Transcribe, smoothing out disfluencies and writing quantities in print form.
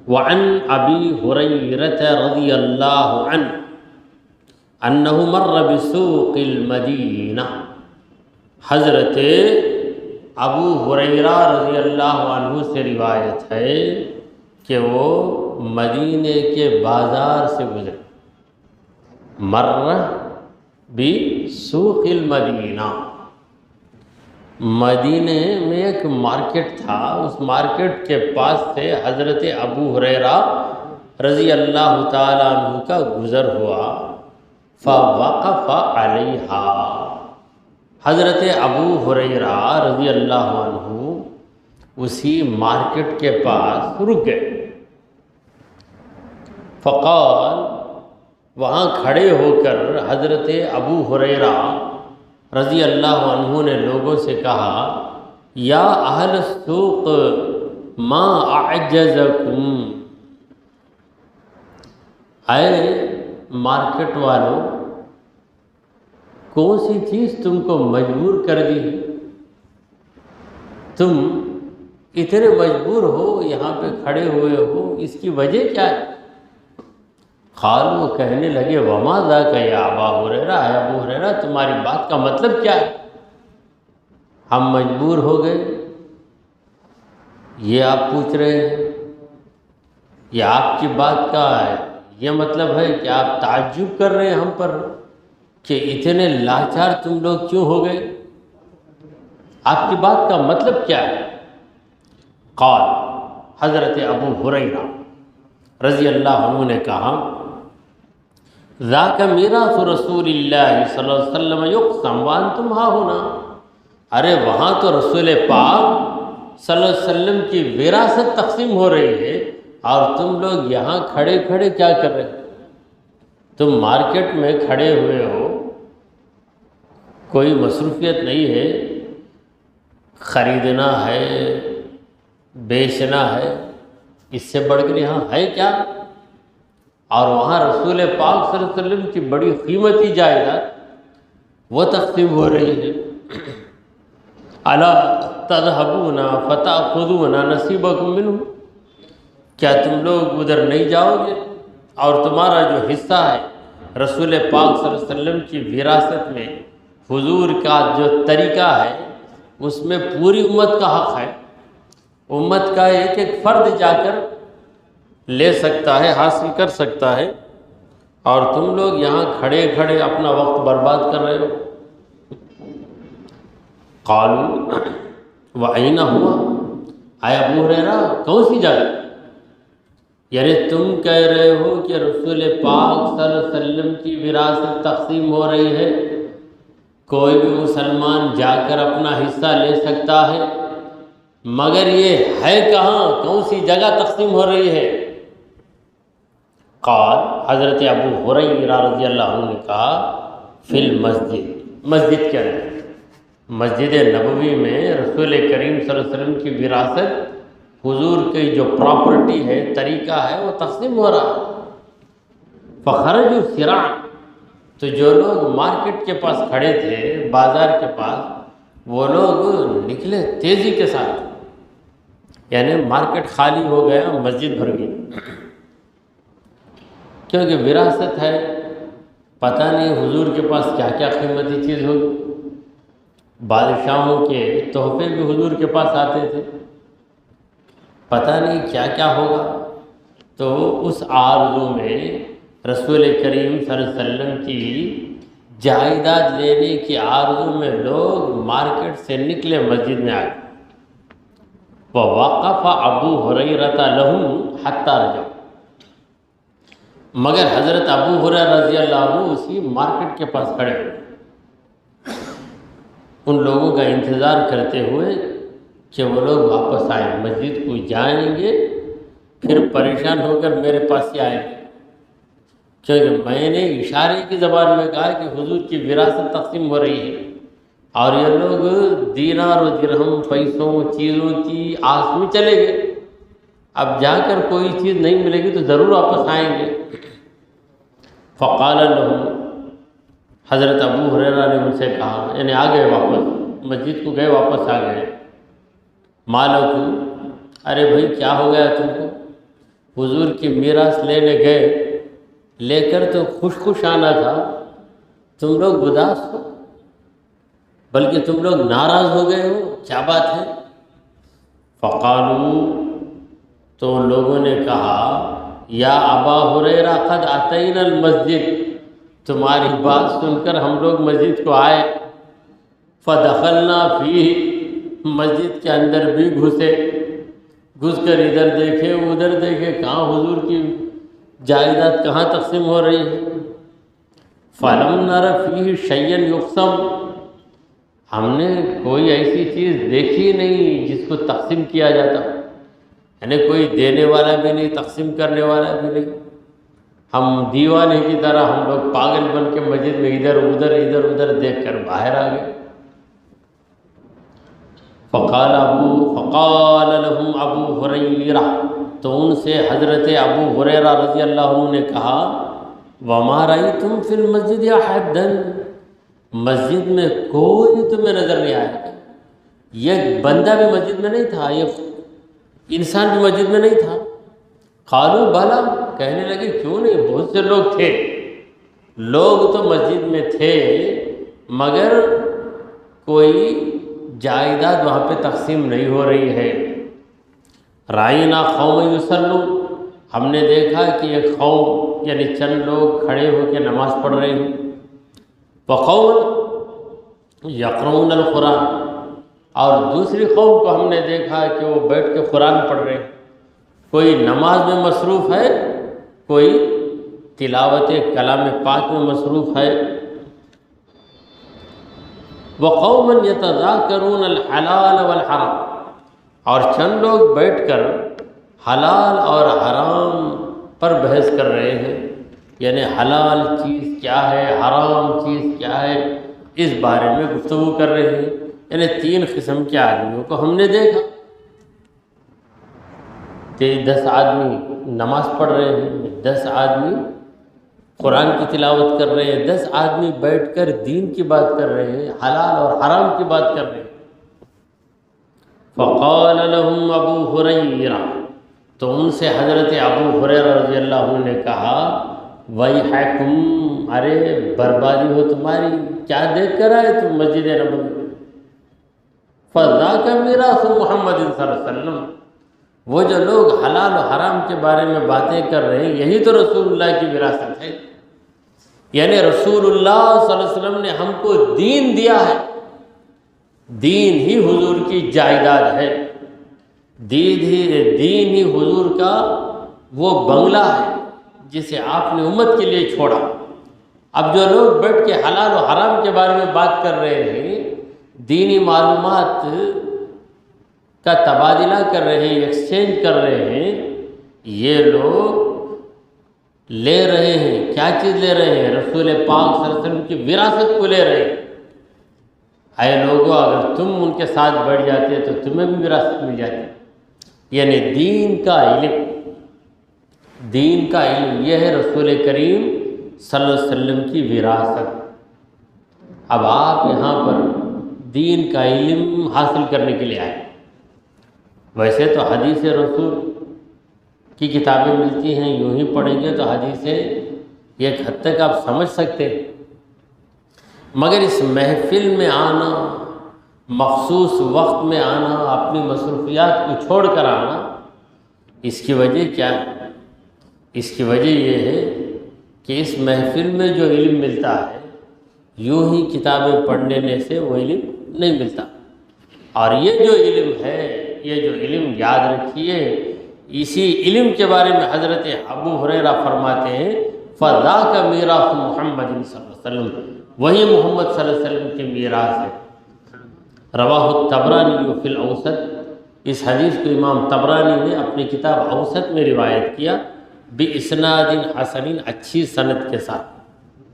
وعن ابی ہریرہ رضی اللہ عنہ انہ مر بسوق المدینہ، حضرت ابو ہریرہ رضی اللہ عنہ سے روایت ہے کہ وہ مدینے کے بازار سے گزرے۔ مر بسوق المدینہ، مدینے میں ایک مارکیٹ تھا، اس مارکیٹ کے پاس سے حضرت ابو ہریرہ رضی اللہ تعالیٰ عنہ کا گزر ہوا۔ فوقف علیہا، حضرت ابو ہریرہ رضی اللہ عنہ اسی مارکیٹ کے پاس رک گئے۔ فقال، وہاں کھڑے ہو کر حضرت ابو ہریرہ رضی اللہ عنہ نے لوگوں سے کہا، یا اہل السوق ما اعجزکم، اے مارکیٹ والوں، کون سی چیز تم کو مجبور کر دی ہے؟ تم اتنے مجبور ہو، یہاں پہ کھڑے ہوئے ہو، اس کی وجہ کیا ہے؟ قالوا، وہ کہنے لگے، وما ذاک یا ابا ہریرہ، اے ابو ہریرہ تمہاری بات کا مطلب کیا ہے؟ ہم مجبور ہو گئے، یہ آپ پوچھ رہے ہیں؟ یہ آپ کی بات کا ہے، یہ مطلب ہے کہ آپ تعجب کر رہے ہیں ہم پر کہ اتنے لاچار تم لوگ کیوں ہو گئے؟ آپ کی بات کا مطلب کیا ہے؟ قال، حضرت ابو ہریرہ رضی اللہ عنہ نے کہا، ذاک میراث رسول اللہ صلی اللہ علیہ وسلم یقسم وانتم ہا ہونا، ارے وہاں تو رسول پاک صلی اللہ علیہ وسلم کی وراثت تقسیم ہو رہی ہے اور تم لوگ یہاں کھڑے کھڑے کیا کر رہے؟ تم مارکیٹ میں کھڑے ہوئے ہو، کوئی مصروفیت نہیں ہے، خریدنا ہے، بیچنا ہے، اس سے بڑھ کر یہاں ہے کیا؟ اور وہاں رسول پاک صلی اللہ علیہ وسلم کی بڑی قیمتی جائیداد وہ تقسیم ہو رہی ہے۔ الا تذهبون فتأخذون نصیبکم منہ، کیا تم لوگ ادھر نہیں جاؤ گے اور تمہارا جو حصہ ہے رسول پاک صلی اللہ علیہ وسلم کی وراثت میں، حضور کا جو طریقہ ہے اس میں پوری امت کا حق ہے، امت کا ایک ایک فرد جا کر لے سکتا ہے، حاصل کر سکتا ہے، اور تم لوگ یہاں کھڑے کھڑے اپنا وقت برباد کر رہے ہو۔ قالوا، وَأَيْنَ هُوَ، اے ابو ہریرہ کون سی جگہ؟ یعنی تم کہہ رہے ہو کہ رسول پاک صلی اللہ علیہ وسلم کی وراثت تقسیم ہو رہی ہے، کوئی بھی مسلمان جا کر اپنا حصہ لے سکتا ہے، مگر یہ ہے کہاں، کون سی جگہ تقسیم ہو رہی ہے؟ قال، حضرت ابو ہریرہ رضی اللہ عنہ نے کہا، فی المسجد، مسجد کے اندر، مسجد نبوی میں رسول کریم صلی اللہ علیہ وسلم کی وراثت، حضور کی جو پراپرٹی ہے، طریقہ ہے، وہ تقسیم ہو رہا ہے۔ فخرجوا سراعا، تو جو لوگ مارکیٹ کے پاس کھڑے تھے، بازار کے پاس، وہ لوگ نکلے تیزی کے ساتھ، یعنی مارکیٹ خالی ہو گیا، مسجد بھر گئی، کیونکہ وراثت ہے، پتہ نہیں حضور کے پاس کیا کیا قیمتی چیز ہوگی، بادشاہوں کے تحفے بھی حضور کے پاس آتے تھے، پتہ نہیں کیا کیا ہوگا۔ تو اس آرزو میں رسول کریم صلی اللہ علیہ وسلم کی جائیداد لینے کی آرزو میں لوگ مارکیٹ سے نکلے، مسجد میں آئے۔ وَوَقَفَ أَبُو هُرَيْرَةَ لَهُمْ حَتَّى رَجَعُوا، مگر حضرت ابو ہریرہ رضی اللہ عنہ اسی مارکیٹ کے پاس کھڑے ہوئے، ان لوگوں کا انتظار کرتے ہوئے کہ وہ لوگ واپس آئیں، مسجد کو جائیں گے، پھر پریشان ہو کر میرے پاس ہی آئیں گے، کیونکہ میں نے اشارے کی زبان میں کہا کہ حضور کی وراثت تقسیم ہو رہی ہے، اور یہ لوگ دینار و درہم، پیسوں، چیزوں کی آس میں چلے گئے، اب جا کر کوئی چیز نہیں ملے گی تو ضرور واپس آئیں گے۔ فقال لهم، حضرت ابو ہریرہ نے ان سے کہا، یعنی آ گئے واپس، مسجد کو گئے، واپس آ گئے، ما لکم، ارے بھائی کیا ہو گیا تم کو؟ حضور کی میراث لینے گئے، لے کر تو خوش آنا تھا، تم لوگ اداس ہو، بلکہ تم لوگ ناراض ہو گئے ہو، کیا بات ہے؟ فقالو، تو لوگوں نے کہا یا ابا ہریرہ قد اتینا المسجد، تمہاری بات سن کر ہم لوگ مسجد کو آئے، فدخلنا فیہ، مسجد کے اندر بھی گھس کر ادھر دیکھے ادھر دیکھے، کہاں حضور کی جائیداد کہاں تقسیم ہو رہی ہے۔ فلم نر فیہ شیئا یقسم، ہم نے کوئی ایسی چیز دیکھی نہیں جس کو تقسیم کیا جاتا، یعنی کوئی دینے والا بھی نہیں، تقسیم کرنے والا بھی نہیں۔ ہم دیوانے کی طرح ہم لوگ پاگل بن کے مسجد میں ادھر ادھر دیکھ کر باہر آ گئے۔ فقال لهم ابو ہریرہ، تو ان سے حضرت ابو ہریرہ رضی اللہ عنہ نے کہا وما رأیتم فی المسجد احدا، مسجد میں کوئی تمہیں نظر نہیں آیا؟ یہ بندہ بھی مسجد میں نہیں تھا، یہ انسان بھی مسجد میں نہیں تھا؟ قالوا بلا، کہنے لگے کیوں نہیں، بہت سے لوگ تھے، لوگ تو مسجد میں تھے، مگر کوئی جائیداد وہاں پہ تقسیم نہیں ہو رہی ہے۔ رائنا قوم یصلون، ہم نے دیکھا کہ ایک قوم یعنی چند لوگ کھڑے ہو کے نماز پڑھ رہے ہیں، وقوم یقرؤون القرآن، اور دوسری قوم کو ہم نے دیکھا کہ وہ بیٹھ کے قرآن پڑھ رہے ہیں، کوئی نماز میں مصروف ہے، کوئی تلاوت کلام پاک میں مصروف ہے۔ وقوما یتذاکرون الحلال والحرام، اور چند لوگ بیٹھ کر حلال اور حرام پر بحث کر رہے ہیں، یعنی حلال چیز کیا ہے، حرام چیز کیا ہے، اس بارے میں گفتگو کر رہے ہیں۔ یعنی 3 قسم کے آدمیوں کو ہم نے دیکھا، 10 آدمی نماز پڑھ رہے ہیں، 10 آدمی قرآن کی تلاوت کر رہے ہیں، 10 آدمی بیٹھ کر دین کی بات کر رہے ہیں، حلال اور حرام کی بات کر رہے ہیں۔ فقال لهم ابو ہریرہ، تو ان سے حضرت ابو ہریرہ رضی اللہ عنہ نے کہا ویحکم، ارے بربادی ہو تمہاری، کیا دیکھ کر آئے تم مسجد نبوی؟ فذاک میراث محمد صلی اللہ علیہ وسلم، وہ جو لوگ حلال و حرام کے بارے میں باتیں کر رہے ہیں، یہی تو رسول اللہ کی وراثت ہے، یعنی رسول اللہ صلی اللہ علیہ وسلم نے ہم کو دین دیا ہے، دین ہی حضور کی جائیداد ہے، دین ہی حضور کا وہ بنگلہ ہے جسے آپ نے امت کے لیے چھوڑا۔ اب جو لوگ بیٹھ کے حلال و حرام کے بارے میں بات کر رہے ہیں، دینی معلومات کا تبادلہ کر رہے ہیں، ایکسچینج کر رہے ہیں، یہ لوگ لے رہے ہیں، کیا چیز لے رہے ہیں؟ رسول پاک صلی اللہ علیہ وسلم کی وراثت کو لے رہے ہیں۔ اے لوگو، اگر تم ان کے ساتھ بیٹھ جاتے تو تمہیں بھی وراثت مل جاتی، یعنی دین کا علم یہ ہے رسول کریم صلی اللہ علیہ وسلم کی وراثت۔ اب آپ یہاں پر دین کا علم حاصل کرنے کے لیے آئے، ویسے تو حدیث رسول کی کتابیں ملتی ہیں، یوں ہی پڑھیں گے تو حدیثیں ایک حد تک آپ سمجھ سکتے ہیں، مگر اس محفل میں آنا، مخصوص وقت میں آنا، اپنی مصروفیات کو چھوڑ کر آنا، اس کی وجہ کیا ہے؟ اس کی وجہ یہ ہے کہ اس محفل میں جو علم ملتا ہے، یوں ہی کتابیں پڑھنے سے وہ علم نہیں ملتا، اور یہ جو علم ہے، یہ جو علم یاد رکھیے، اسی علم کے بارے میں حضرت ابو ہریرہ فرماتے ہیں فذاک میراث محمد صلی اللہ علیہ وسلم، وہی محمد صلی اللہ علیہ وسلم کی میراث ہے۔ رواہ الطبرانی فی الاوسط، اس حدیث کو امام طبرانی نے اپنی کتاب اوسط میں روایت کیا، بِإِسْنَادٍ حسن، اچھی سند کے ساتھ۔